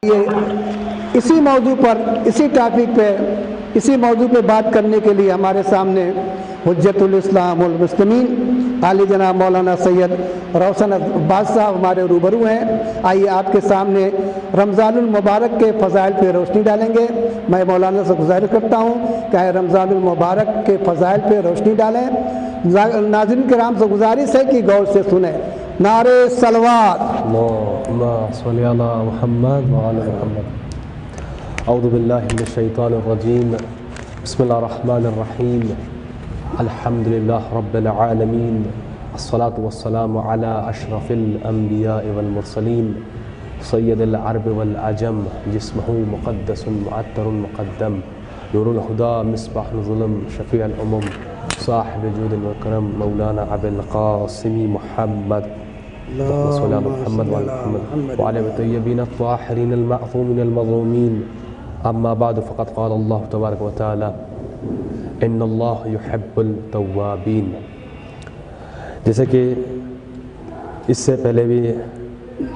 اسی موضوع پر، اسی ٹاپک پہ، اسی موضوع پہ بات کرنے کے لیے ہمارے سامنے حجت الاسلام والمسلمین عالی جناب مولانا سید روشن عباس صاحب ہمارے روبرو ہیں۔ آئیے آپ کے سامنے رمضان المبارک کے فضائل پہ روشنی ڈالیں گے۔ میں مولانا سے گزارش کرتا ہوں کہ رمضان المبارک کے فضائل پہ روشنی ڈالیں۔ ناظرین کرام سے گزارش ہے کہ غور سے سنیں۔ نعرہ صلوات، اللہم صلی علی محمد وعلی محمد۔ اعوذ باللہ من الشیطان الرجیم، بسم اللہ الرحمن الرحیم، الحمدللہ رب العالمین، الصلاة والسلام علی اشرف الانبیاء والمرسلین، سید العرب والعجم، جسمہ مقدس معطر مقدم، نور الہدا مصباح الظلم، شفیع الامم، صاحب جود و مولانا ابو القاسم محمد صلی اللہ محمد وعلى الطیبین الطاہرین المعصومین المظلومین۔ اما بعد فقد قال اللہ تبارک و تعالی ان اللہ یحب التوابین۔ جیسے کہ اس سے پہلے بھی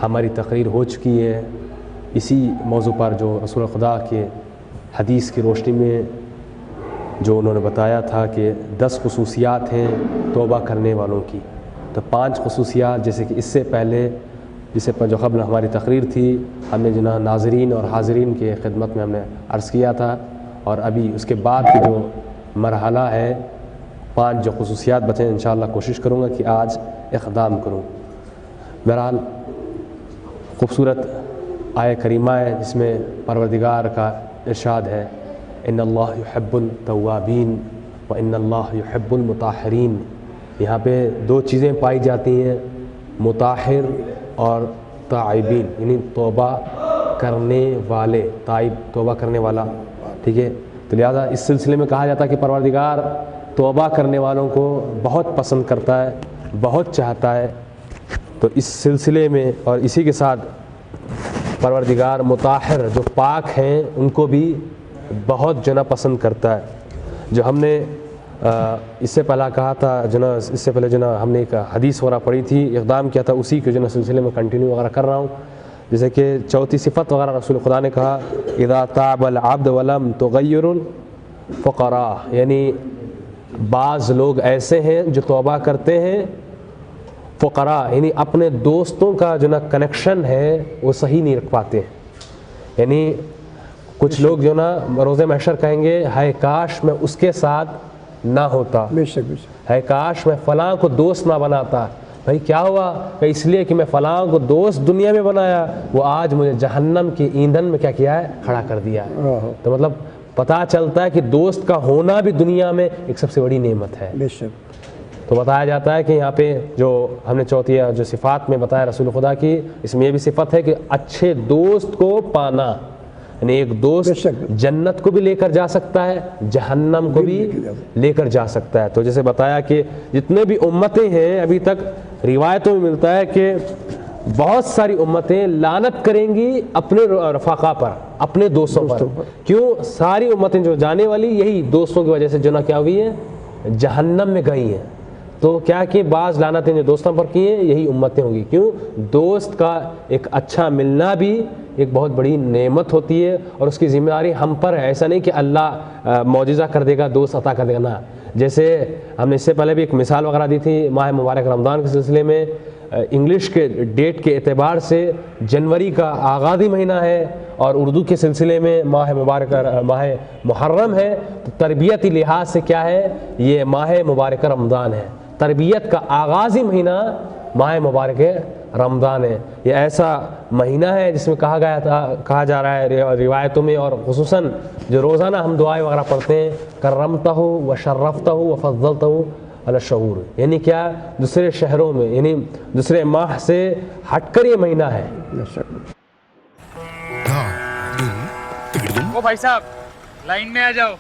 ہماری تقریر ہو چکی ہے اسی موضوع پر، جو رسول خدا کے حدیث کی روشنی میں جو انہوں نے بتایا تھا کہ 10 خصوصیات ہیں توبہ کرنے والوں کی، تو 5 خصوصیات جیسے کہ اس سے پہلے، جسے پر جو قبل ہماری تقریر تھی، ہم نے جنہاں ناظرین اور حاضرین کے خدمت میں ہم نے عرض کیا تھا، اور ابھی اس کے بعد کی جو مرحلہ ہے 5 جو خصوصیات بچیں، انشاءاللہ کوشش کروں گا کہ آج اقدام کروں۔ بہرحال خوبصورت آیہ کریمہ ہے جس میں پروردگار کا ارشاد ہے ان اللہ یحب التوابین و ان اللہ یحب المطہرین۔ یہاں پہ 2 چیزیں پائی جاتی ہیں، مطہر اور تائبین، یعنی توبہ کرنے والے، تائب توبہ کرنے والا، ٹھیک ہے۔ تو لہٰذا اس سلسلے میں کہا جاتا ہے کہ پروردگار توبہ کرنے والوں کو بہت پسند کرتا ہے، بہت چاہتا ہے۔ تو اس سلسلے میں اور اسی کے ساتھ پروردگار مطہر جو پاک ہیں ان کو بھی بہت جو نا پسند کرتا ہے۔ جو ہم نے اس سے پہلا کہا تھا جنا، اس سے پہلے جنا ہم نے ایک حدیث وغیرہ پڑھی تھی، اقدام کیا تھا، اسی کے جنا سلسلے میں کنٹینیو وغیرہ کر رہا ہوں۔ جیسے کہ 4تھی صفت وغیرہ رسول خدا نے کہا اذا تاب العبد ولم تغیر الفقراء، یعنی بعض لوگ ایسے ہیں جو توبہ کرتے ہیں فقراء، یعنی اپنے دوستوں کا جو نا کنیکشن ہے وہ صحیح نہیں رکھ پاتے ہیں۔ یعنی کچھ لوگ جو نا روز محشر کہیں گے ہائے کاش میں اس کے ساتھ نہ ہوتا، بے شک بے شک، ہے کاش میں فلاں کو دوست نہ بناتا۔ بھائی کیا ہوا؟ کہ اس لیے کہ میں فلاں کو دوست دنیا میں بنایا، وہ آج مجھے جہنم کی ایندھن میں کیا کیا ہے، کھڑا کر دیا ہے۔ تو مطلب پتہ چلتا ہے کہ دوست کا ہونا بھی دنیا میں ایک سب سے بڑی نعمت ہے۔ بے شک۔ تو بتایا جاتا ہے کہ یہاں پہ جو ہم نے 4تھی جو صفات میں بتایا رسول خدا کی، اس میں یہ بھی صفت ہے کہ اچھے دوست کو پانا، یعنی ایک دوست جنت کو بھی لے کر جا سکتا ہے، جہنم کو بھی لے کر جا سکتا ہے۔ تو جیسے بتایا کہ جتنے بھی امتیں ہیں، ابھی تک روایتوں میں ملتا ہے کہ بہت ساری امتیں لعنت کریں گی اپنے رفقا پر، اپنے دوستوں پر۔ کیوں؟ ساری امتیں جو جانے والی یہی دوستوں کی وجہ سے جو نہ کیا ہوئی ہے، جہنم میں گئی ہیں۔ تو کیا کہ بعض لعنتیں جو دوستوں پر کی ہیں یہی امتیں ہوں گی۔ کیوں؟ دوست کا ایک اچھا ملنا بھی ایک بہت بڑی نعمت ہوتی ہے، اور اس کی ذمہ داری ہم پر ہے۔ ایسا نہیں کہ اللہ معجزہ کر دے گا، دوست عطا کر دے گا، نہ۔ جیسے ہم نے اس سے پہلے بھی ایک مثال وغیرہ دی تھی ماہ مبارک رمضان کے سلسلے میں، انگلش کے ڈیٹ کے اعتبار سے جنوری کا آغازی مہینہ ہے، اور اردو کے سلسلے میں ماہ مبارک ماہ محرم ہے۔ تو تربیتی لحاظ سے کیا ہے، یہ ماہ مبارک رمضان ہے۔ تربیت کا آغازی مہینہ ماہ مبارک رمضان ہے۔ یہ ایسا مہینہ ہے جس میں کہا جا رہا ہے روایتوں میں، اور خصوصاً جو روزانہ ہم دعائیں وغیرہ پڑھتے ہیں، کرمتہ و شرفتہ و فضلتہ علی الشہور، یعنی کیا، دوسرے شہروں میں، یعنی دوسرے ماہ سے ہٹ کر یہ مہینہ ہے۔ او بھائی صاحب لائن میں آ جاؤ۔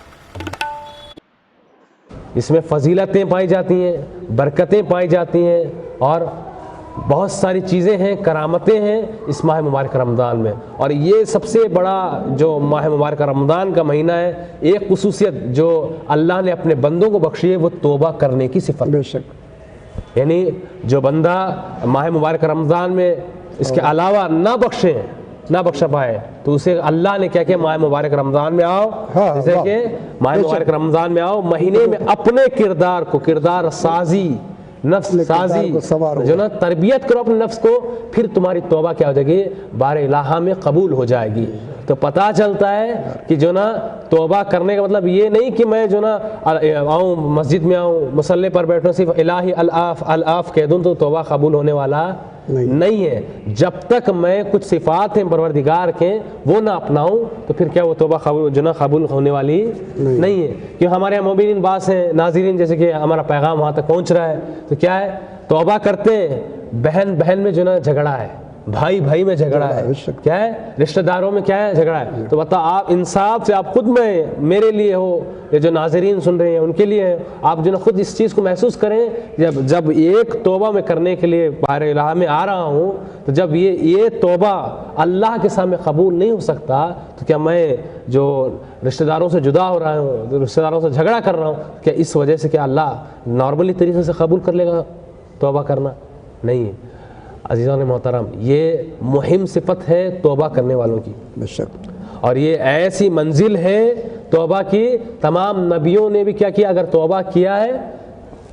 اس میں فضیلتیں پائی جاتی ہیں، برکتیں پائی جاتی ہیں، اور بہت ساری چیزیں ہیں، کرامتیں ہیں اس ماہ مبارک رمضان میں۔ اور یہ سب سے بڑا جو ماہ مبارک رمضان کا مہینہ ہے، ایک خصوصیت جو اللہ نے اپنے بندوں کو بخشی ہے وہ توبہ کرنے کی صفت۔ بے شک۔ یعنی جو بندہ ماہ مبارک رمضان میں اس کے علاوہ نہ بخشیں، نہ بخشا پائے تو اسے اللہ نے کیا کہ ماہ مبارک رمضان میں آؤ، جیسے کہ ماہ مبارک رمضان میں آؤ، مہینے میں اپنے کردار کو، کردار سازی، نفس سازی جو نا تربیت کرو اپنے نفس کو، پھر تمہاری توبہ کیا ہو جائے گی، بار الہ میں قبول ہو جائے گی۔ تو پتہ چلتا ہے کہ جو نا توبہ کرنے کا مطلب یہ نہیں کہ میں جو نا آؤں مسجد میں آؤں مصلی پر بیٹھوں صرف الہی الاف الاف کہہ دوں تو توبہ قبول ہونے والا نہیں ہے۔ جب تک میں کچھ صفات ہیں پروردگار کے وہ نہ اپناؤں تو پھر کیا وہ توبہ قبول جو نا قبول ہونے والی نہیں ہے۔ کہ ہمارے یہاں مومنین بعض ہیں ناظرین، جیسے کہ ہمارا پیغام وہاں تک پہنچ رہا ہے تو کیا ہے، توبہ کرتے ہیں، بہن بہن میں جو نا جھگڑا ہے، بھائی بھائی میں جھگڑا ہے، کیا ہے رشتہ داروں میں کیا ہے جھگڑا ہے۔ تو بتا آپ انصاف سے آپ خود میں میرے لیے ہو، یہ جو ناظرین سن رہے ہیں ان کے لیے آپ جو نا خود اس چیز کو محسوس کریں، جب ایک توبہ میں کرنے کے لیے بار الہ میں آ رہا ہوں تو جب یہ توبہ اللہ کے سامنے قبول نہیں ہو سکتا تو کیا میں جو رشتہ داروں سے جدا ہو رہا ہوں، رشتہ داروں سے جھگڑا کر رہا ہوں، کیا اس وجہ سے کیا اللہ نارملی طریقے سے قبول کر لے گا توبہ کرنا؟ نہیں ہے۔ عزیزان محترم، یہ مہم صفت ہے توبہ کرنے والوں کی، اور یہ ایسی منزل ہے توبہ کی، تمام نبیوں نے بھی کیا کیا، اگر توبہ کیا ہے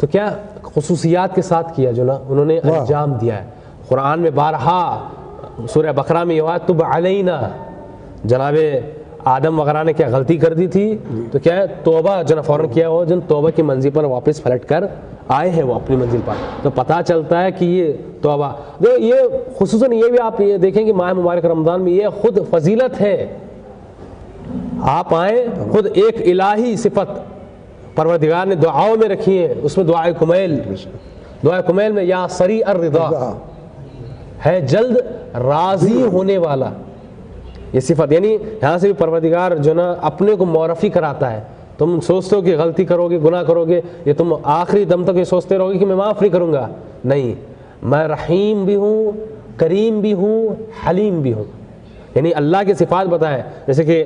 تو کیا خصوصیات کے ساتھ کیا، جو نا انہوں نے انجام دیا ہے۔ قرآن میں بارہا سورہ بقرہ میں یہ ہوا تب علینا، جناب آدم وغیرہ نے کیا غلطی کر دی تھی تو کیا ہے توبہ جو نا فوراً کیا ہو، جن توبہ کی منزل پر واپس پلٹ کر آئے ہیں وہ اپنی منزل پر، تو پتہ چلتا ہے کہ یہ توبہ یہ خصوصاً یہ بھی آپ یہ دیکھیں کہ ماہ مبارک رمضان میں یہ خود فضیلت ہے، آپ آئیں خود ایک الہی صفت پروردگار نے دعاؤں میں رکھی ہے، اس میں دعائے کمیل میں یا سریع الرضا ہے، جلد راضی ہونے والا، یہ صفت یعنی یہاں سے بھی پروردگار جو نا اپنے کو معرفی کراتا ہے۔ تم سوچتے ہو کہ غلطی کرو گے، گناہ کرو گے، یہ تم آخری دم تک یہ سوچتے رہو گے کہ میں معاف نہیں کروں گا، نہیں، میں رحیم بھی ہوں، کریم بھی ہوں، حلیم بھی ہوں، یعنی اللہ کے صفات بتائیں، جیسے کہ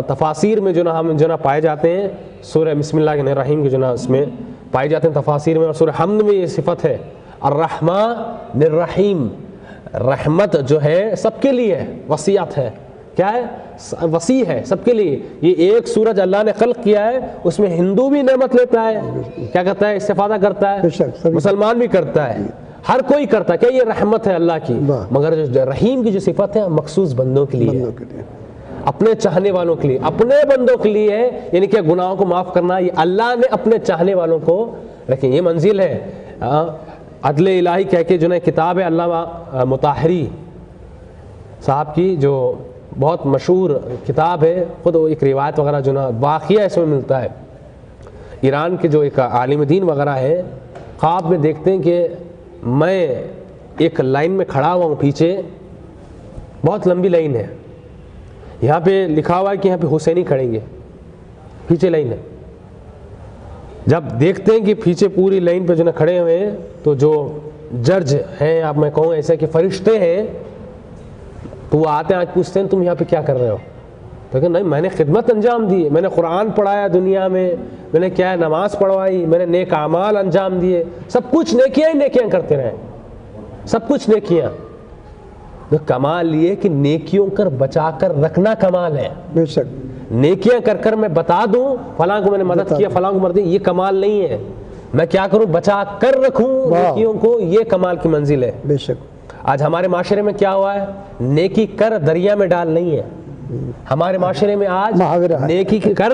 تفاسیر میں جو نا ہم جو نا پائے جاتے ہیں، سورہ بسم اللہ کے الرحیم کے جو نا اس میں پائے جاتے ہیں تفاسیر میں، اور سورہ حمد میں یہ صفت ہے الرحمن الرحیم، رحمت جو ہے سب کے لیے وسیعت ہے، کیا ہے وسیع ہے سب کے لیے۔ یہ ایک سورج اللہ نے خلق کیا ہے، اس میں ہندو بھی نعمت لیتا ہے، کیا کرتا ہے استفادہ کرتا ہے، مسلمان بھی کرتا ہے، ہر کوئی کرتا ہے، کیا یہ رحمت ہے اللہ کی، مگر جو رحیم کی جو صفت ہے مخصوص بندوں کے لیے، اپنے چاہنے والوں کے لیے، اپنے بندوں کے لیے ہے، یعنی کہ گناہوں کو معاف کرنا یہ اللہ نے اپنے چاہنے والوں کو رکھیں، یہ منزل ہے۔ عدل الہی کہہ کے جو نا کتاب ہے علامہ مطہری صاحب کی، جو بہت مشہور کتاب ہے، خود ایک روایت وغیرہ جو نا واقعہ اس میں ملتا ہے، ایران کے جو ایک عالم دین وغیرہ ہے خواب میں دیکھتے ہیں کہ میں ایک لائن میں کھڑا ہوا ہوں، پیچھے بہت لمبی لائن ہے، یہاں پہ لکھا ہوا ہے کہ یہاں پہ حسینی کھڑیں گے، پیچھے لائن ہے۔ جب دیکھتے ہیں کہ پیچھے پوری لائن پہ جو نا کھڑے ہوئے ہیں تو جو جج ہیں، اب میں کہوں ایسے کہ فرشتے ہیں، تو وہ آتے ہیں، آج پوچھتے ہیں تم یہاں پہ کیا کر رہے ہو؟ تو کہ نہیں، میں نے خدمت انجام دی، میں نے قرآن پڑھایا دنیا میں نے کیا ہے نماز پڑھوائی، میں نے نیک اعمال انجام دیے، سب کچھ نیکیاں ہی نیکیاں کرتے رہے، سب کچھ نیکیاں۔ تو کمال یہ کہ نیکیوں کر بچا کر رکھنا کمال ہے، بے شک نیکیاں کر کر میں بتا دوں فلاں کو میں نے مدد کیا، فلاں کو مدد کی، یہ کمال نہیں ہے، میں کیا کروں بچا کر رکھوں نیکیوں کو، یہ کمال کی منزل ہے۔ بے شک آج ہمارے معاشرے میں کیا ہوا ہے، نیکی کر دریا میں ڈال نہیں ہے، ہمارے معاشرے میں آج نیکی کر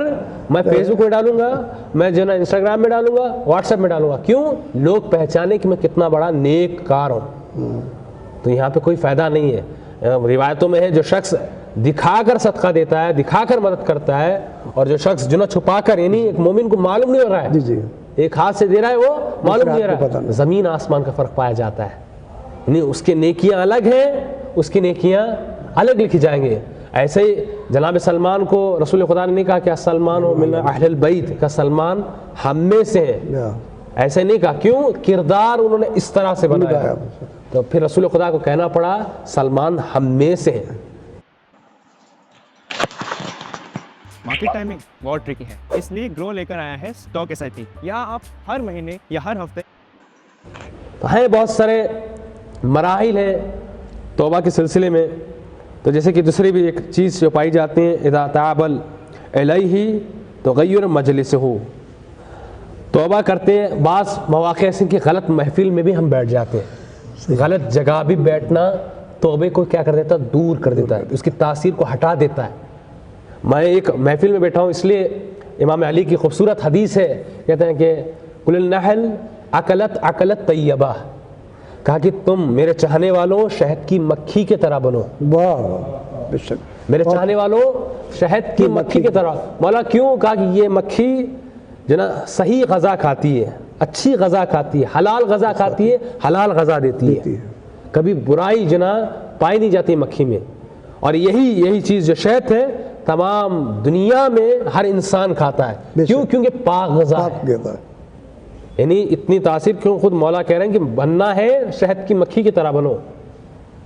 میں فیس بک میں ڈالوں گا، میں جو نا انسٹاگرام میں ڈالوں گا، واٹس ایپ میں ڈالوں گا، کیوں؟ لوگ پہچانے کہ میں کتنا بڑا نیک کار ہوں، تو یہاں پہ کوئی فائدہ نہیں ہے۔ روایتوں میں ہے جو شخص دکھا کر صدقہ دیتا ہے، دکھا کر مدد کرتا ہے، اور جو شخص جو نا چھپا کر، یعنی ایک مومن کو معلوم نہیں ہو رہا ہے، ایک ہاتھ سے دے رہا ہے وہ معلوم نہیں ہو رہا ہے، زمین آسمان کا فرق پایا جاتا ہے، یعنی اس کے نیکیاں الگ ہیں، اس کی نیکیاں الگ لکھی جائیں گے۔ ایسے ہی جناب سلمان کو رسول خدا نے نہیں کہا کہ سلمان من اہل البیت کا، سلمان ہم میں سے ہے، ایسے نہیں کہا، کیوں؟ کردار انہوں نے اس طرح سے بنایا، تو پھر رسول خدا کو کہنا پڑا سلمان ہم میں سے ہے۔ مارکیٹ ٹائمنگ بہت ٹرکی ہے، اس لیے گرو لے کر آیا ہے اسٹاک ایس آئی پی، یا آپ ہر مہینے یا ہر ہفتے ہیں بہت سارے مراحل ہیں توبہ کے سلسلے میں، تو جیسے کہ دوسری بھی ایک چیز جو پائی جاتی ہے، اذا تعبل الیہ تغیر مجلسہ، توبہ کرتے ہیں بعض مواقع ایسے کہ غلط محفل میں بھی ہم بیٹھ جاتے ہیں، غلط جگہ بھی بیٹھنا توبے کو کیا کر دیتا ہے، دور کر دیتا ہے، اس کی تاثیر کو ہٹا دیتا ہے۔ میں ایک محفل میں بیٹھا ہوں، اس لیے امام علی کی خوبصورت حدیث ہے، کہتے ہیں کہ قل النحل اکلت اکلت طیبہ، کہا کہ تم میرے چاہنے والوں شہد کی مکھی کی طرح بنو، واہ بے شک، میرے چاہنے والوں شہد کی مکھی کی طرح۔ مولا کیوں؟ کہا کہ یہ مکھی جو نا صحیح غذا کھاتی ہے، اچھی غذا کھاتی ہے، حلال غذا کھاتی ہے، حلال غذا دیتی ہے، کبھی برائی جنا پائی نہیں جاتی مکھی میں۔ اور یہی چیز جو شہد ہے تمام دنیا میں ہر انسان کھاتا ہے، کیوں؟ کیونکہ پاک غذا ہے، یعنی اتنی تاثیر کیوں؟ خود مولا کہہ رہے ہیں کہ بننا ہے شہد کی مکھی کی طرح بنو،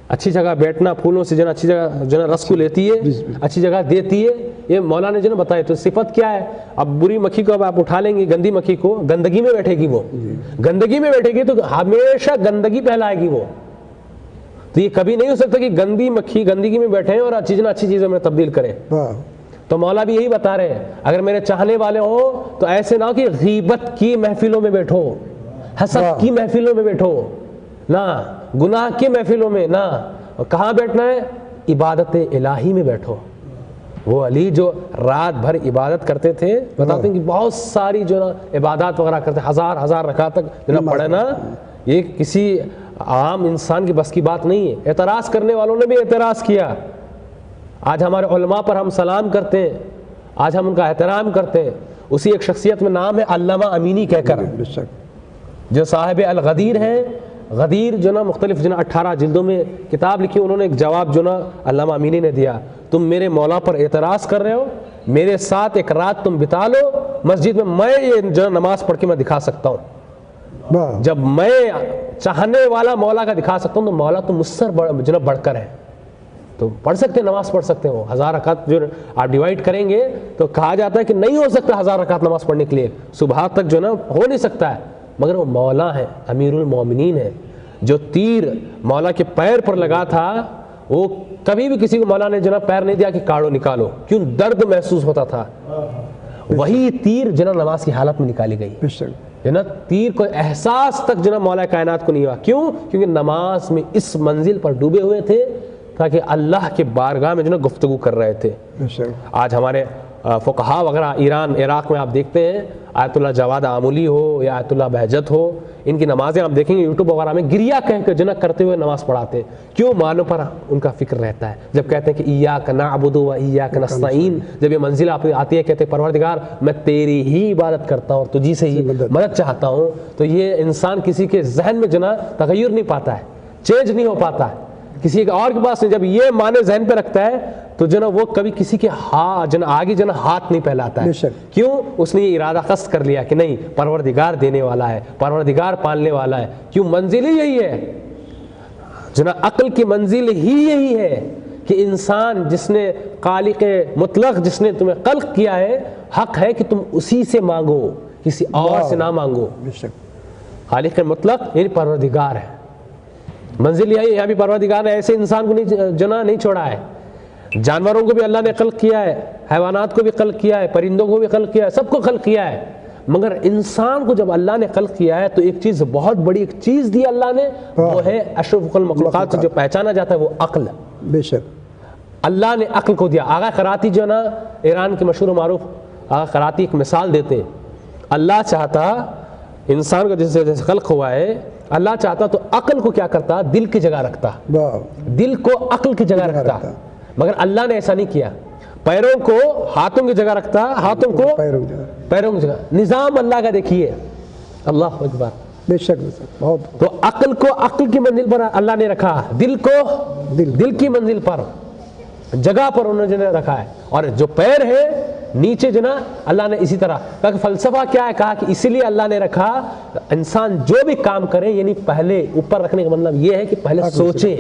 اچھی جگہ بیٹھنا، پھولوں سے جنا اچھی جگہ جنا رس کو لیتی ہے، اچھی جگہ دیتی ہے، یہ مولا نے جو نا بتایا۔ تو صفت کیا ہے؟ اب بری مکھی کو اب آپ اٹھا لیں گے، گندی مکھی کو، گندگی میں بیٹھے گی، وہ گندگی میں بیٹھے گی تو ہمیشہ گندگی پھیلائے گی وہ، تو یہ کبھی نہیں ہو سکتا کہ گندی مکھی گندگی میں بیٹھے اور اچھی چیزوں میں تبدیل کرے۔ تو مولا بھی یہی بتا رہے ہیں، اگر میرے چاہنے والے ہو تو ایسے نہ ہو کہ غیبت کی محفلوں میں بیٹھو، حسد کی محفلوں میں بیٹھو نہ، گناہ کی محفلوں میں نہ، کہاں بیٹھنا ہے؟ عبادت الہی میں بیٹھو۔ وہ علی جو رات بھر عبادت کرتے تھے، بتاتے ہیں کہ بہت ساری جو نا عبادات وغیرہ کرتے، ہزار رکعت تک جو نا پڑھنا، یہ کسی عام انسان کی بس کی بات نہیں ہے۔ اعتراض کرنے والوں نے بھی اعتراض کیا، آج ہمارے علماء پر ہم سلام کرتے ہیں، آج ہم ان کا احترام کرتے ہیں۔ اسی ایک شخصیت میں نام ہے علامہ امینی کہہ کر، جو صاحب الغدیر ہیں۔ غدیر جو نا مختلف جو نا 18 جلدوں میں کتاب لکھی، انہوں نے ایک جواب جو نا علامہ امینی نے دیا، تم میرے مولا پر اعتراض کر رہے ہو، میرے ساتھ ایک رات تم بتا لو مسجد میں یہ جو نماز پڑھ کے میں دکھا سکتا ہوں، جب میں چاہنے والا مولا کا دکھا سکتا ہوں تو مولا تو مجھ سے جو نا بڑھ کر ہے۔ تو پڑھ سکتے ہیں، نماز پڑھ سکتے ہو، 1000 رکعت جو آپ ڈیوائڈ کریں گے تو کہا جاتا ہے کہ نہیں ہو سکتا 1000 رکعت نماز پڑھنے کے لیے، صبح تک جو نا ہو نہیں سکتا ہے، مگر وہ مولا ہے، امیر المومنین ہے۔ جو تیر مولا کے پیر پر لگا تھا، وہ کبھی بھی کسی کو مولا نے جو نا پیر نہیں دیا کہ کاڑو نکالو، کیوں؟ درد محسوس ہوتا تھا۔ وہی تیر جو نا نماز کی حالت میں نکالی گئی، جو نا تیر کو احساس تک جو نا مولا کائنات کو نہیں ہوا، کیوں؟ کیونکہ نماز میں اس منزل پر ڈوبے ہوئے تھے تاکہ اللہ کے بارگاہ میں جو نا گفتگو کر رہے تھے۔ آج ہمارے فقہا وغیرہ ایران عراق میں آپ دیکھتے ہیں، آیت اللہ جواد آمولی ہو یا آیت اللہ بہجت ہو، ان کی نمازیں آپ دیکھیں گے یوٹیوب وغیرہ میں گریا کہہ کر جنا کرتے ہوئے نماز پڑھاتے، کیوں؟ معنوں پر ان کا فکر رہتا ہے۔ جب کہتے ہیں کہ ایاک نعبد و ایاک نستعین، جب یہ منزل آپ آتی ہے، کہتے ہیں پروردگار میں تیری ہی عبادت کرتا ہوں اور تجھی سے ہی مدد چاہتا ہوں، تو یہ انسان کسی کے ذہن میں جنا تغیر نہیں پاتا ہے، چینج نہیں ہو پاتا ہے کسی اور کے پاس۔ جب یہ معنی ذہن پہ رکھتا ہے تو جو نا وہ کبھی کسی کے آگے جو نا ہاتھ نہیں پھیلاتا ہے، کیوں؟ اس نے یہ ارادہ قصد کر لیا کہ نہیں، پروردگار دینے والا ہے، پروردگار پالنے والا ہے، کیوں؟ منزل ہی یہی ہے جو نا، عقل کی منزل ہی یہی ہے کہ انسان جس نے خالق مطلق، جس نے تمہیں خلق کیا ہے، حق ہے کہ تم اسی سے مانگو، کسی اور سے نہ مانگو۔ خالق مطلق یعنی پروردگار ہے، منزل یہی ہے، یہاں بھی پروردگار نے ایسے انسان کو نہیں چھوڑا ہے، جانوروں کو بھی اللہ نے خلق کیا ہے، حیوانات کو بھی خلق کیا ہے، پرندوں کو بھی خلق کیا ہے، سب کو خلق کیا ہے، مگر انسان کو جب اللہ نے خلق کیا ہے تو ایک چیز، بہت بڑی ایک چیز دی اللہ نے، وہ ہے اشرف المخلوقات سے جو پہچانا جاتا ہے وہ عقل۔ بے شک اللہ نے عقل کو دیا۔ آغا قراتی جو نا ایران کے مشہور و معروف آغا قراتی ایک مثال دیتے ہیں، اللہ چاہتا انسان کو جیسے خلق ہوا ہے، اللہ چاہتا تو عقل کو کیا کرتا؟ دل کی جگہ رکھتا، دل کو عقل کی جگہ رکھتا، مگر اللہ نے ایسا نہیں کیا، پیروں کو ہاتھوں کی جگہ رکھتا، ہاتھوں کو پیروں کی جگہ۔ نظام اللہ کا دیکھیے، اللہ اکبر، بے شک بہت۔ تو عقل کو عقل کی منزل پر اللہ نے رکھا، دل کو دل کی منزل پر، جگہ پر انہوں نے رکھا ہے، اور جو پیر ہے نیچے جو نا اللہ نے اسی طرح کہا کہ فلسفہ کیا ہے؟ کہا کہ اسی لیے اللہ نے رکھا، انسان جو بھی کام کرے یعنی پہلے اوپر رکھنے کا مطلب یہ ہے کہ پہلے سوچیں،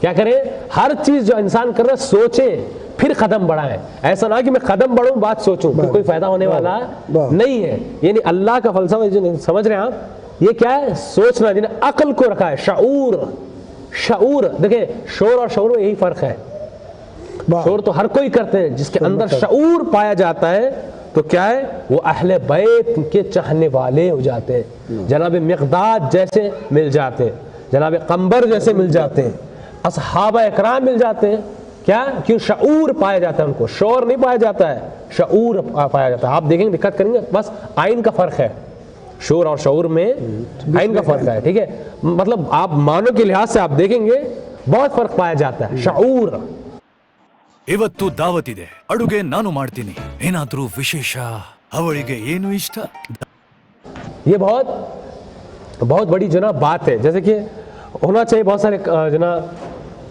کیا کریں؟ ہر چیز جو انسان کر رہا ہے سوچیں پھر قدم بڑھائیں، ایسا نہ کہ میں قدم بڑھوں بات سوچوں، کوئی فائدہ ہونے والا نہیں ہے۔ یعنی اللہ کا فلسفہ جو سمجھ رہے ہیں آپ، یہ کیا ہے؟ سوچنا، جنہیں عقل کو رکھا ہے، شعور۔ دیکھیں شعور اور شعور میں یہی فرق ہے، شور تو ہر کوئی کرتے ہیں، جس کے اندر شعور پایا جاتا ہے تو کیا ہے، وہ اہل بیت کے چاہنے والے ہو جاتے ہیں، جناب مقداد جیسے مل جاتے ہیں، جناب قمبر جیسے مل جاتے ہیں، اصحابہ اکرام مل جاتے ہیں. کیا؟ کیوں؟ شعور پایا جاتا ہے ان کو، شور نہیں پایا جاتا ہے، شعور پایا جاتا ہے. آپ دیکھیں گے، دقت کریں گے، بس آئین کا فرق ہے، شور اور شعور میں آئین کا فرق ہے. ٹھیک ہے، مطلب آپ معنوں کے لحاظ سے آپ دیکھیں گے بہت فرق پایا جاتا ہے. شعور. ಇವತ್ತು ದಾವತಿದೆ, ಅಡುಗೆ ನಾನು ಮಾಡ್ತೀನಿ, ಏನಾದ್ರೂ ವಿಶೇಷ, ಅವಳಿಗೆ ಏನು ಇಷ್ಟ? یہ بہت بڑی جو نا بات ہے، جیسے کہ ہونا چاہیے بہت سارے جو نا،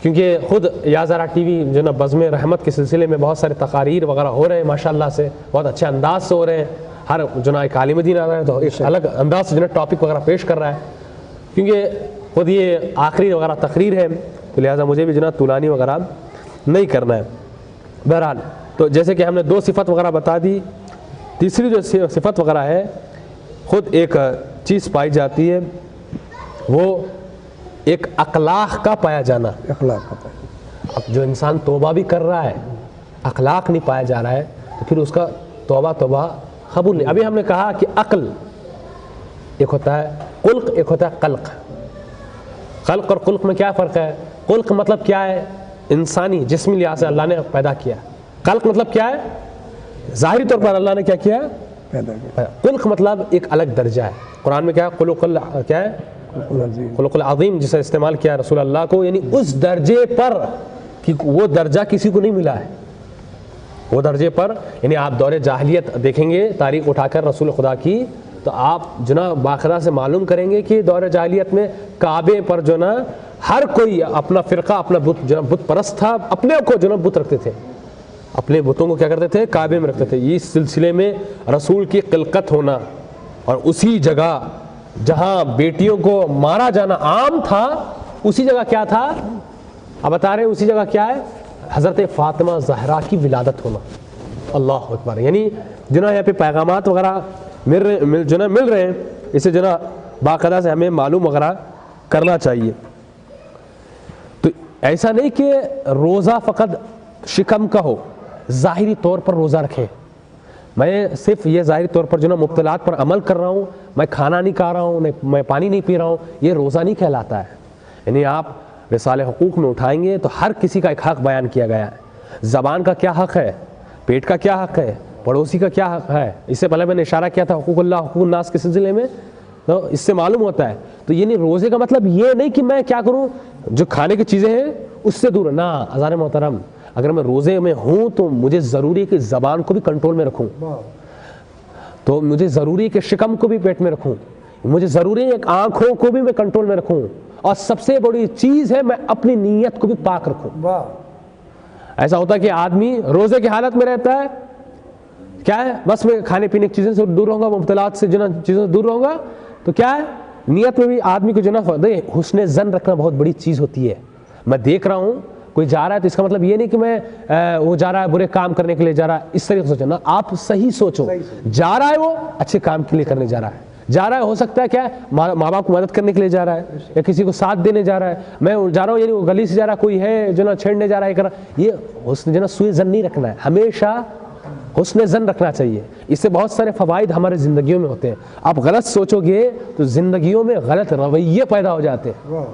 کیونکہ خود یا ذرا ٹی وی جو نا بزم رحمت کے سلسلے میں بہت سارے تقاریر وغیرہ ہو رہے ہیں ماشاءاللہ سے، بہت اچھے انداز سے ہو رہے ہیں. ہر جو نا ایک عالم دین آ رہا ہے تو ایک الگ انداز سے جو نا ٹاپک وغیرہ پیش کر رہا ہے، کیونکہ خود یہ آخری وغیرہ تقریر ہے تو لہٰذا مجھے بھی جو نا طولانی وغیرہ نہیں کرنا ہے. بہرحال تو جیسے کہ ہم نے 2 صفت وغیرہ بتا دی، تیسری جو صفت وغیرہ ہے، خود ایک چیز پائی جاتی ہے، وہ ایک اخلاق کا پایا جانا. اخلاق کا پایا. اب جو انسان توبہ بھی کر رہا ہے، اخلاق نہیں پایا جا رہا ہے، تو پھر اس کا توبہ قبول نہیں. ابھی ہم نے کہا کہ عقل ایک ہوتا ہے قلق، ایک ہوتا ہے قلق. قلق اور قلق میں کیا فرق ہے؟ قلق مطلب کیا ہے؟ انسانی جسمی لحاظ سے اللہ نے پیدا کیا. قلق مطلب کیا ہے؟ ظاہری طور پر اللہ نے کیا کیا؟ پیدا کیا. قلق مطلب ایک الگ درجہ ہے. قرآن میں کیا ہے؟ کیا ہے؟ خلق العظیم، جسے استعمال کیا رسول اللہ کو، یعنی اس درجے پر کہ وہ درجہ کسی کو نہیں ملا ہے. وہ درجے پر یعنی آپ دور جاہلیت دیکھیں گے، تاریخ اٹھا کر رسول خدا کی، تو آپ جو نا باخبر سے معلوم کریں گے کہ دور جاہلیت میں کعبے پر جو نا ہر کوئی اپنا فرقہ، اپنا بت جو نا بت پرست تھا، اپنے کو جو نا بت رکھتے تھے، اپنے بتوں کو کیا کرتے تھے؟ کعبے میں رکھتے تھے. اس سلسلے میں رسول کی خلقت ہونا اور اسی جگہ جہاں بیٹیوں کو مارا جانا عام تھا، اسی جگہ کیا تھا؟ اب بتا رہے ہیں اسی جگہ کیا ہے؟ حضرت فاطمہ زہرا کی ولادت ہونا. اللہ اکبر. یعنی جو نا یہاں پہ پیغامات وغیرہ مل رہے ہیں، اسے جو نا باقاعدہ سے ہمیں معلوم وغیرہ کرنا چاہیے. تو ایسا نہیں کہ روزہ فقط شکم کا ہو، ظاہری طور پر روزہ رکھیں. میں صرف یہ ظاہری طور پر جو نا مبتلات پر عمل کر رہا ہوں، میں کھانا نہیں کھا رہا ہوں، میں پانی نہیں پی رہا ہوں، یہ روزہ نہیں کہلاتا ہے. یعنی آپ رسالہ حقوق میں اٹھائیں گے تو ہر کسی کا ایک حق بیان کیا گیا ہے. زبان کا کیا حق ہے، پیٹ کا کیا حق ہے، پڑوسی کا کیا حق ہے. اس سے پہلے میں نے اشارہ کیا تھا حقوق اللہ حقوق الناس کے سلسلے میں، تو اس سے معلوم ہوتا ہے. تو یعنی روزے کا مطلب یہ نہیں کہ میں کیا کروں، جو کھانے کی چیزیں ہیں اس سے دور نہ. اذان محترم، اگر میں روزے میں ہوں تو مجھے ضروری ہے کہ زبان کو بھی کنٹرول میں رکھوں، تو مجھے ضروری ہے کہ شکم کو بھی پیٹ میں رکھوں، مجھے ضروری ہے کہ آنکھوں کو بھی میں کنٹرول میں رکھوں، اور سب سے بڑی چیز ہے میں اپنی نیت کو بھی پاک رکھوں. ایسا ہوتا ہے کہ آدمی روزے کی حالت میں رہتا ہے، کیا ہے، بس میں کھانے پینے کی چیزیں سے دور رہوں گا، مبتلات سے جنا چیزوں سے دور رہوں گا، تو کیا ہے نیت میں بھی آدمی کو جو نا حسن ظن رکھنا بہت بڑی چیز ہوتی ہے. میں دیکھ رہا ہوں کوئی جا رہا ہے تو اس کا مطلب یہ نہیں کہ میں وہ جا رہا ہے برے کام کرنے کے لیے جا رہا ہے، اس طریقے سے سوچنا. آپ صحیح سوچو، جا رہا ہے وہ اچھے کام کے لیے کرنے جا رہا ہے، جا رہا ہے ہو سکتا ہے کیا ماں باپ کو مدد کرنے کے لیے جا رہا ہے، یا کسی کو ساتھ دینے جا رہا ہے. میں جا رہا ہوں یعنی وہ گلی سے جا رہا ہے، کوئی ہے جو نا چھیڑنے جا رہا ہے، یہ حسن جو نا سوء ظن نہیں رکھنا ہے، ہمیشہ حسن ظن رکھنا چاہیے. اس سے بہت سارے فوائد ہمارے زندگیوں میں ہوتے ہیں. آپ غلط سوچو گے تو زندگیوں میں غلط رویے پیدا ہو جاتے ہیں.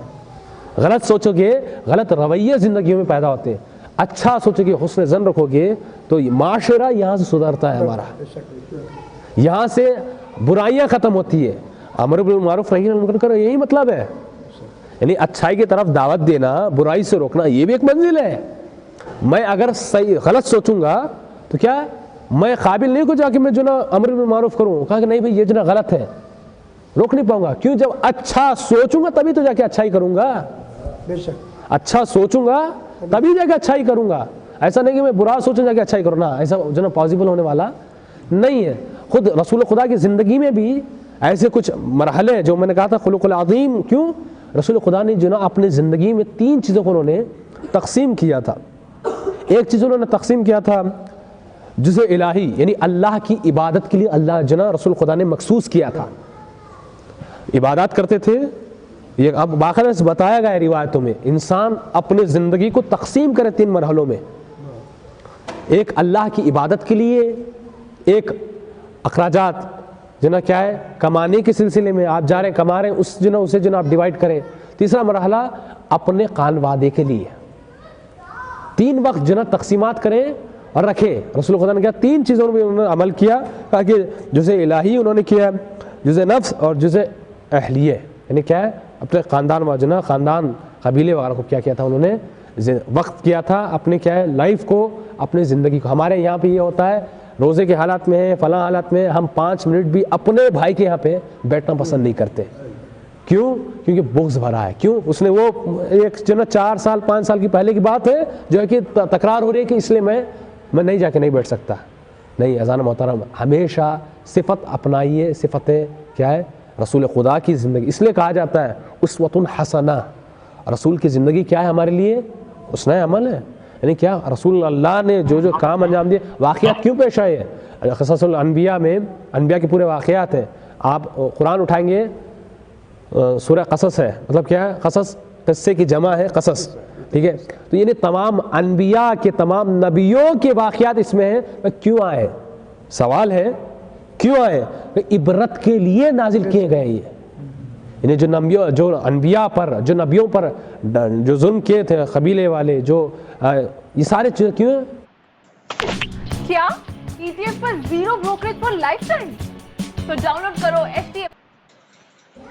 غلط سوچو گے غلط رویے زندگیوں میں پیدا ہوتے ہیں. اچھا سوچو گے، حسن ظن رکھو گے تو معاشرہ یہاں سے سدھرتا ہے ہمارا، یہاں سے برائیاں ختم ہوتی ہے. امر بالمعروف نہی عن المنکر، یہی مطلب ہے. یعنی اچھائی کی طرف دعوت دینا، برائی سے روکنا، یہ بھی ایک منزل ہے. میں اگر صحیح غلط سوچوں گا تو کیا میں قابل نہیں کو جا کے میں جو نا امر بالمعروف کروں، کہا کہ نہیں بھائی یہ جو نا غلط ہے، روک نہیں پاؤں گا. کیوں؟ جب اچھا سوچوں گا تبھی تو جا کے اچھائی کروں گا. اچھا سوچوں گا تبھی جا کے اچھائی کروں گا. ایسا نہیں کہ میں برا سوچوں جا کے اچھائی کروں، نا ایسا جو نا پاسبل ہونے والا نہیں ہے. خود رسول خدا کی زندگی میں بھی ایسے کچھ مرحلے جو میں نے کہا تھا خلق العظیم. کیوں؟ رسول خدا نے جو نا اپنے زندگی میں 3 چیزوں کو انہوں نے تقسیم کیا تھا. ایک چیز انہوں نے تقسیم کیا تھا جزء الہی، یعنی اللہ کی عبادت کے لیے اللہ جو نا رسول خدا نے مخصوص کیا تھا. عبادات کرتے تھے. یہ اب باقاعدہ سے بتایا گیا ہے روایتوں میں، انسان اپنے زندگی کو تقسیم کرے 3 مرحلوں میں. ایک اللہ کی عبادت کے لیے، ایک اخراجات جو نا کیا ہے کمانے کے سلسلے میں آپ جا رہے ہیں کما رہے ہیں، اس جو نا اسے جو نا آپ ڈیوائڈ کریں۔ تیسرا مرحلہ اپنے قان وعدے کے لیے 3 وقت جو نا تقسیمات کریں اور رکھیں۔ رسول خدا نے کیا 3 چیزوں میں انہوں نے عمل کیا، کہا کہ جزء الہی انہوں نے کیا، جزء نفس اور جزء اہلیہ، یعنی کیا ہے اپنے خاندان جو نا خاندان قبیلے وغیرہ کو کیا تھا، انہوں نے وقت کیا تھا اپنے کیا ہے لائف کو، اپنی زندگی کو۔ ہمارے یہاں پہ یہ ہوتا ہے روزے کے حالات میں ہے، فلاں حالات میں ہم 5 منٹ بھی اپنے بھائی کے یہاں پہ بیٹھنا پسند نہیں کرتے۔ کیوں؟ کیونکہ بغض بھرا ہے۔ کیوں؟ اس نے وہ ایک جو نا 4 سال 5 سال کی پہلے کی بات ہے جو ہے کہ تکرار ہو رہی ہے کہ اس لیے میں نہیں جا کے نہیں بیٹھ سکتا۔ نہیں اذان محترم، ہمیشہ صفت اپنائیے، صفت کیا ہے رسول خدا کی زندگی۔ اس لیے کہا جاتا ہے اسوۃ حسنہ، رسول کی زندگی کیا ہے ہمارے لیے حسنہ عمل ہے، یعنی کیا رسول اللہ نے جو جو کام انجام دیے۔ واقعات کیوں پیش آئے ہیں؟ قصص الانبیاء میں انبیاء کے پورے واقعات ہیں۔ آپ قرآن اٹھائیں گے سورہ قصص ہے، مطلب کیا ہے قصص قصے کی جمع ہے قصص، ٹھیک ہے؟ تو یعنی تمام انبیاء کے تمام نبیوں کے واقعات اس میں ہیں۔ کیوں آئے؟ سوال ہے کیوں آئے؟ عبرت کے لیے نازل کیے گئے۔ یہ یعنی جو انبیاء پر جو نبیوں پر جو ظلم کیے تھے قبیلے والے، جو یہ سارے چیزیں کیوں ہیں؟ کیا ETF پر 0 بروکریج پر لائف ٹائم؟ تو ڈاؤن لوڈ کرو FTF۔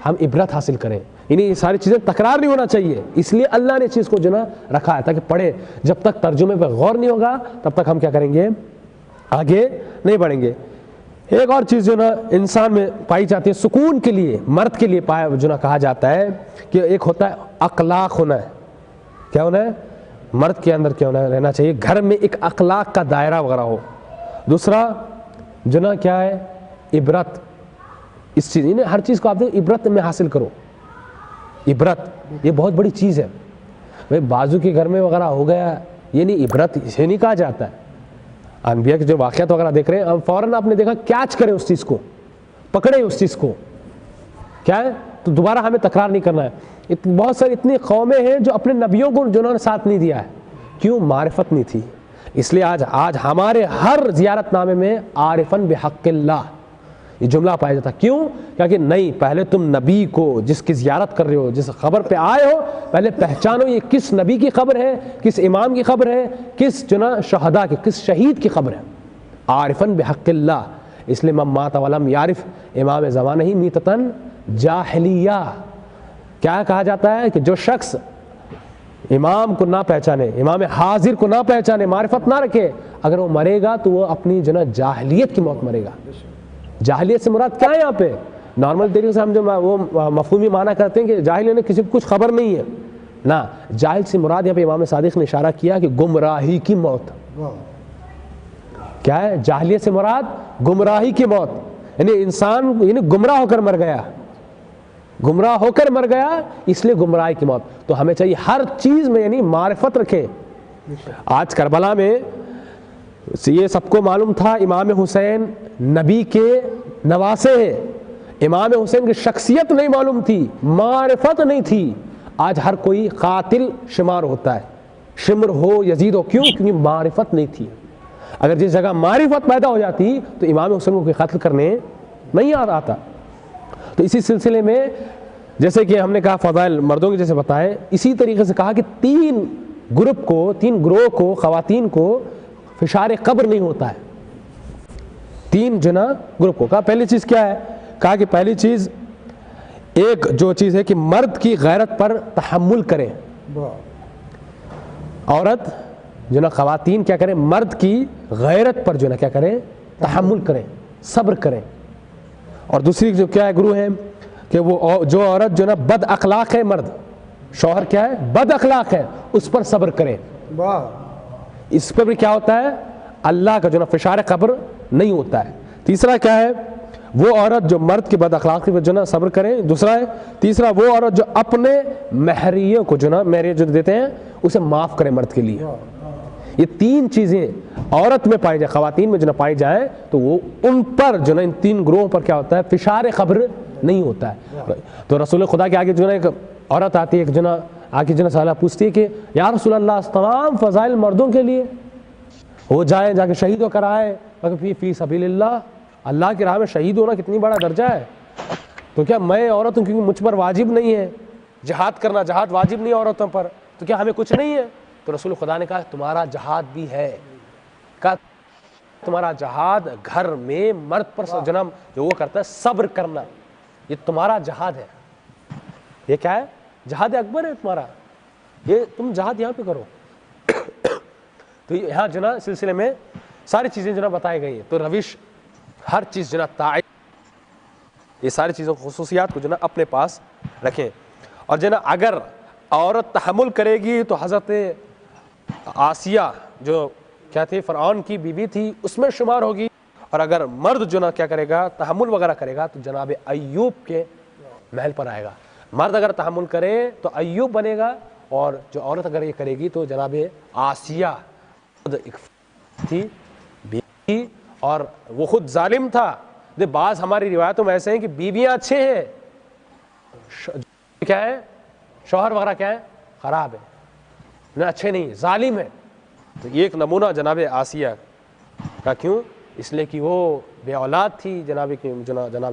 ہم عبرت حاصل کریں، یعنی یہ ساری چیزیں تکرار نہیں ہونا چاہیے، اس لیے اللہ نے چیز کو جو نا رکھا ہے تاکہ پڑھے۔ جب تک ترجمے پہ غور نہیں ہوگا تب تک ہم کیا کریں گے؟ آگے نہیں بڑھیں گے۔ ایک اور چیز جو نا انسان میں پائی جاتی ہے سکون کے لیے، مرد کے لیے پایا جو نا کہا جاتا ہے کہ ایک ہوتا ہے اخلاق ہونا ہے۔ کیا ہونا ہے؟ مرد کے اندر کیا ہونا رہنا چاہیے؟ گھر میں ایک اخلاق کا دائرہ وغیرہ ہو۔ دوسرا جو نا کیا ہے عبرت، اس چیز یعنی ہر چیز کو آپ عبرت میں حاصل کرو۔ عبرت یہ بہت بڑی چیز ہے بھائی، بازو کے گھر میں وغیرہ ہو گیا یہ نہیں، عبرت اسے نہیں کہا جاتا ہے۔ انبیاء کے جو واقعات وغیرہ دیکھ رہے ہیں، اب فوراً آپ نے دیکھا کیچ کریں اس چیز کو، پکڑیں اس چیز کو، کیا ہے تو دوبارہ ہمیں تکرار نہیں کرنا ہے۔ بہت ساری اتنی قومیں ہیں جو اپنے نبیوں کو جنہوں نے ساتھ نہیں دیا ہے، کیوں؟ معرفت نہیں تھی۔ اس لیے آج ہمارے ہر زیارت نامے میں عارفاً بحق اللہ یہ جملہ پایا جاتا ہے۔ کیوں؟ کہ نہیں، پہلے تم نبی کو جس کی زیارت کر رہے ہو، جس خبر پہ آئے ہو، پہلے پہچانو یہ کس نبی کی خبر ہے، کس امام کی خبر ہے، کس شہداء کی، کس شہید کی خبر ہے۔ عارفاً بحق اللہ، اس لیے من مات ولم یعرف امام زمانہ ہی میتتاً جاہلیہ۔ کیا کہا جاتا ہے کہ جو شخص امام کو نہ پہچانے، امام حاضر کو نہ پہچانے، معرفت نہ رکھے، اگر وہ مرے گا تو وہ اپنی جاہلیت کی موت مرے گا۔ جاہلیت سے مراد کیا ہے یہاں پہ؟ نارمل طریقے سے ہم جو وہ مفہومی معنی کرتے ہیں کہ جاہل نے کسی کو کچھ خبر نہیں ہے، نہ، جاہل سے مراد یہاں پہ امام صادق نے اشارہ کیا کہ گمراہی کی موت۔ کیا ہے؟ جاہلیت سے مراد گمراہی کی موت، یعنی انسان یعنی گمراہ ہو کر مر گیا، گمراہ ہو کر مر گیا، اس لیے گمراہی کی موت۔ تو ہمیں چاہیے ہر چیز میں یعنی معرفت رکھیں۔ آج کربلا میں یہ سب کو معلوم تھا امام حسین نبی کے نواسے ہیں، امام حسین کی شخصیت نہیں معلوم تھی، معرفت نہیں تھی۔ آج ہر کوئی قاتل شمار ہوتا ہے، شمر ہو یزید ہو، کیوں؟ کیونکہ معرفت نہیں تھی۔ اگر جس جگہ معرفت پیدا ہو جاتی تو امام حسین کو کوئی قتل کرنے نہیں آتا۔ تو اسی سلسلے میں جیسے کہ ہم نے کہا فضائل مردوں کے جیسے بتائے، اسی طریقے سے کہا کہ 3 گروہ کو خواتین کو فشار قبر نہیں ہوتا ہے۔ 3 گروپ کو کہا، پہلی چیز کیا ہے؟ کہا کہ پہلی چیز ایک جو چیز ہے کہ مرد کی غیرت پر تحمل کریں۔ عورت خواتین کیا کریں؟ مرد کی غیرت پر کیا کریں؟ تحمل کریں، صبر کریں۔ اور دوسری جو کیا ہے گروہ ہے کہ وہ جو عورت بد اخلاق ہے، مرد شوہر کیا ہے؟ بد اخلاق ہے، اس پر صبر کریں۔ اس پر بھی کیا ہوتا ہے؟ اللہ کا فشار قبر نہیں ہوتا ہے۔ تیسرا کیا ہے؟ وہ عورت جو مرد کی بد اخلاقی پر صبر کریں۔ دوسرا ہے تیسرا وہ عورت جو اپنے مہریوں کو مہریہ دیتے ہیں اسے معاف کرے مرد کے لیے۔ یہ 3 چیزیں عورت میں پائی جائے، خواتین میں پائی جائے تو وہ ان پر ان 3 گروہوں پر کیا ہوتا ہے؟ فشار قبر نہیں ہوتا ہے۔ تو رسول خدا کے آگے ایک عورت آتی ہے، ایک آگے سوالہ پوچھتی ہے کہ یا رسول اللہ تمام فضائل مردوں کے لیے، وہ جائیں جا کے شہید ہو کر آئے، مگر فی سبیل اللہ کی راہ میں شہید ہونا کتنی بڑا درجہ ہے. تو کیا میں عورت ہوں کیونکہ مجھ پر واجب نہیں ہے جہاد کرنا، جہاد واجب نہیں عورتوں پر، تو کیا ہمیں کچھ نہیں ہے؟ تو رسول خدا نے کہا تمہارا جہاد بھی ہے. کہا تمہارا جہاد گھر میں مرد پر جنم جو وہ کرتا ہے صبر کرنا، یہ تمہارا جہاد ہے. یہ کیا ہے؟ جہاد اکبر ہے تمہارا، یہ تم جہاد یہاں پہ کرو. تو یہاں جو نا سلسلے میں ساری چیزیں جو نا بتائی گئی ہیں. تو روش ہر چیز جو نا یہ ساری چیزوں خصوصیات کو جو نا اپنے پاس رکھیں. اور جو نا اگر عورت تحمل کرے گی تو حضرت آسیہ جو کیا تھی فرعون کی بیوی تھی اس میں شمار ہوگی. اور اگر مرد جو نا کیا کرے گا تحمل وغیرہ کرے گا تو جناب ایوب کے محل پر آئے گا. مرد اگر تحمل کرے تو ایوب بنے گا، اور جو عورت اگر یہ کرے گی تو جناب آسیہ تھی بیوی، اور وہ خود ظالم تھا. بعض ہماری روایتوں میں ایسے ہیں کہ بیویاں اچھے ہیں، کیا ہے شوہر وغیرہ کیا ہے خراب ہے، نہ اچھے نہیں، ظالم ہے. تو یہ ایک نمونہ جناب آسیہ کا. کیوں؟ اس لیے کہ وہ بے اولاد تھی. جناب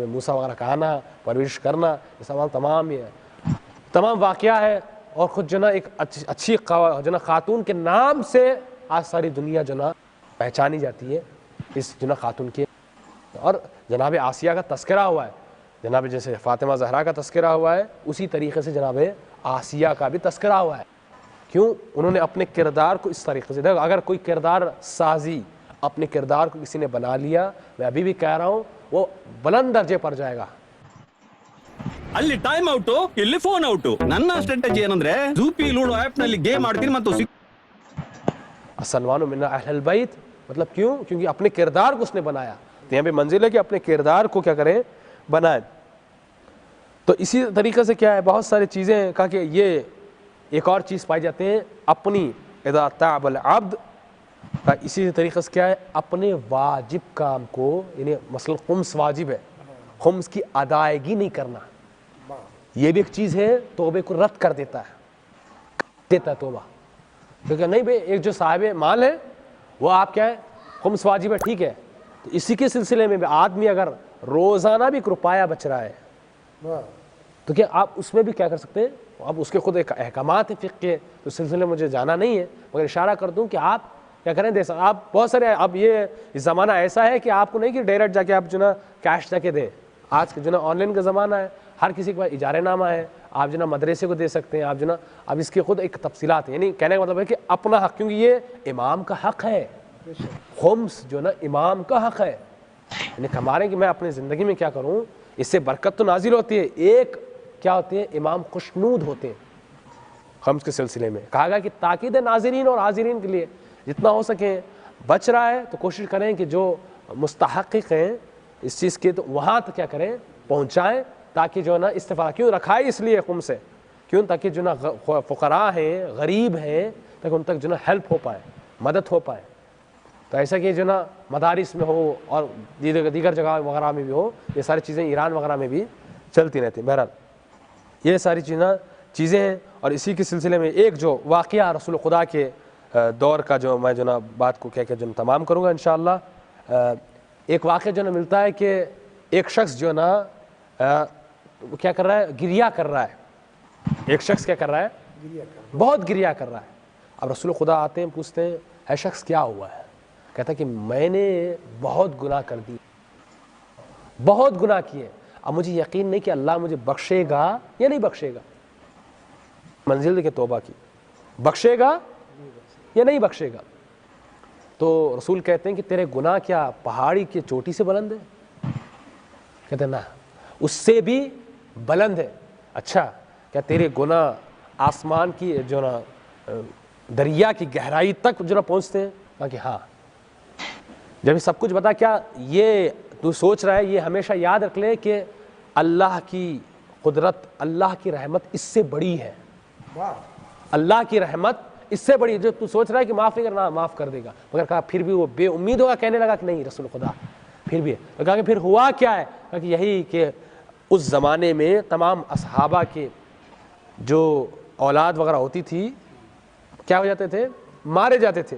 موسیٰ وغیرہ کا آنا، پرورش کرنا، یہ سوال تمام واقعہ ہے. اور خود جو نا ایک اچھی جو نا خاتون کے نام سے آج ساری دنیا جو نا پہچانی جاتی ہے اس جو نا خاتون کے. اور جناب آسیہ کا تذکرہ ہوا ہے، جناب جیسے فاطمہ زہرا کا تذکرہ ہوا ہے اسی طریقے سے جناب آسیہ کا بھی تذکرہ ہوا ہے. کیوں؟ انہوں نے اپنے کردار کو اس طریقے سے دیکھو. اگر کوئی کردار سازی اپنے کردار کو کسی نے بنا لیا، میں ابھی بھی کہہ رہا ہوں وہ بلند درجے پر جائے گا. ಅಲ್ಲಿ ಟೈಮ್ ಔಟು ಇಲ್ಲಿ ಫೋನ್ ಔಟು. ನನ್ನ ಸ್ಟ್ರಾಟಜಿ ಏನಂದ್ರೆ ಜೂಪಿ ಲೂಡೋ ಆಪ್ ನಲ್ಲಿ ಗೇಮ್ ಆಡ್ತೀನಿ ಮತ್ತು سلمان من اہل البیت. مطلب کیوں؟ کیونکہ اپنے کردار کو اس نے بنایا. تو یہاں پہ منزل ہے کہ اپنے کردار کو کیا کریں بنائیں. تو اسی طریقے سے کیا ہے بہت ساری چیزیں ہیں. کہا کہ یہ ایک اور چیز پائی جاتے ہیں اپنی اذا تعب العبد. اسی طریقے سے کیا ہے اپنے واجب کام کو، یعنی مثلا خمس واجب ہے، خمس کی ادائیگی نہیں کرنا، یہ بھی ایک چیز ہے توبے کو رد کر دیتا ہے توبہ. کیونکہ نہیں بھائی ایک جو صاحب مال ہے وہ آپ کیا ہے خمس واجب ہے، ٹھیک ہے. تو اسی کے سلسلے میں بھی آدمی اگر روزانہ بھی ایک روپیہ بچ رہا ہے تو کیا آپ اس میں بھی کیا کر سکتے ہیں. اب اس کے خود ایک احکامات ہیں فقہ کے، تو سلسلے میں مجھے جانا نہیں ہے، مگر اشارہ کر دوں کہ آپ کیا کریں. آپ بہت سارے اب یہ زمانہ ایسا ہے کہ آپ کو نہیں کہ ڈائریکٹ جا کے آپ جو نا کیش جا کے دیں. آج کے جو نا آن لائن کا زمانہ ہے، ہر کسی کے پاس اجارہ نامہ ہے، آپ جو نا مدرسے کو دے سکتے ہیں. آپ جو نا اب اس کے خود ایک تفصیلات ہیں، یعنی کہنے کا مطلب ہے کہ اپنا حق، کیونکہ یہ امام کا حق ہے. خمس جو نا امام کا حق ہے. یعنی ہمارے کہ میں اپنی زندگی میں کیا کروں، اس سے برکت تو نازل ہوتی ہے. ایک کیا ہوتے ہیں امام خوشنود ہوتے ہیں خمس کے سلسلے میں. کہا گیا کہ تاکید ناظرین اور حاضرین کے لیے جتنا ہو سکے بچ رہا ہے تو کوشش کریں کہ جو مستحقق ہیں اس چیز کے تو وہاں تک کیا کریں پہنچائیں، تاکہ جو ہے نا استفادہ. کیوں رکھا ہے اس لیے خمس ہے، کیوں تاکہ جو نا فقراء ہیں غریب ہیں تاکہ ان تک جو نا ہیلپ ہو پائے، مدد ہو پائے. تو ایسا کہ جو نا مدارس میں ہو اور دیگر جگہ وغیرہ میں بھی ہو، یہ ساری چیزیں ایران وغیرہ میں بھی چلتی رہتی ہیں. بہرحال یہ ساری چیزیں ہیں. اور اسی کے سلسلے میں ایک جو واقعہ رسول خدا کے دور کا جو میں جو نا بات کو کہہ کے جو تمام کروں گا انشاءاللہ. ایک واقعہ جو نا ملتا ہے کہ ایک شخص جو نا کیا کر رہا ہے گریا کر رہا ہے. ایک شخص کیا کر رہا ہے بہت گریا کر رہا ہے. اب رسول خدا آتے ہیں پوچھتے ہیں اے شخص کیا ہوا ہے. کہتا ہے کہ میں نے بہت گناہ کر دی، بہت گناہ کیے، اب مجھے یقین نہیں کہ اللہ مجھے بخشے گا یا نہیں بخشے گا. منزل دیکھیں توبہ کی، بخشے گا یا نہیں بخشے گا. تو رسول کہتے ہیں کہ تیرے گناہ کیا پہاڑی کی چوٹی سے بلند ہے. کہتے ہیں نا اس سے بھی بلند ہے. اچھا کیا تیرے گناہ آسمان کی جو نا دریا کی گہرائی تک جو نا پہنچتے ہیں. کہا کہ ہاں. جب یہ سب کچھ بتا کیا یہ تو سوچ رہا ہے، یہ ہمیشہ یاد رکھ لے کہ اللہ کی قدرت، اللہ کی رحمت اس سے بڑی ہے. اللہ کی رحمت اس سے بڑی. جو تو سوچ رہا ہے کہ معاف نہیں کرنا، معاف کر دے گا. مگر کہا پھر بھی وہ بے امید ہوگا، کہنے لگا کہ نہیں رسول خدا پھر بھی. کہا کہ پھر ہوا کیا ہے. کہا کہ یہی کہ اس زمانے میں تمام اصحابہ کے جو اولاد وغیرہ ہوتی تھی کیا ہو جاتے تھے، مارے جاتے تھے.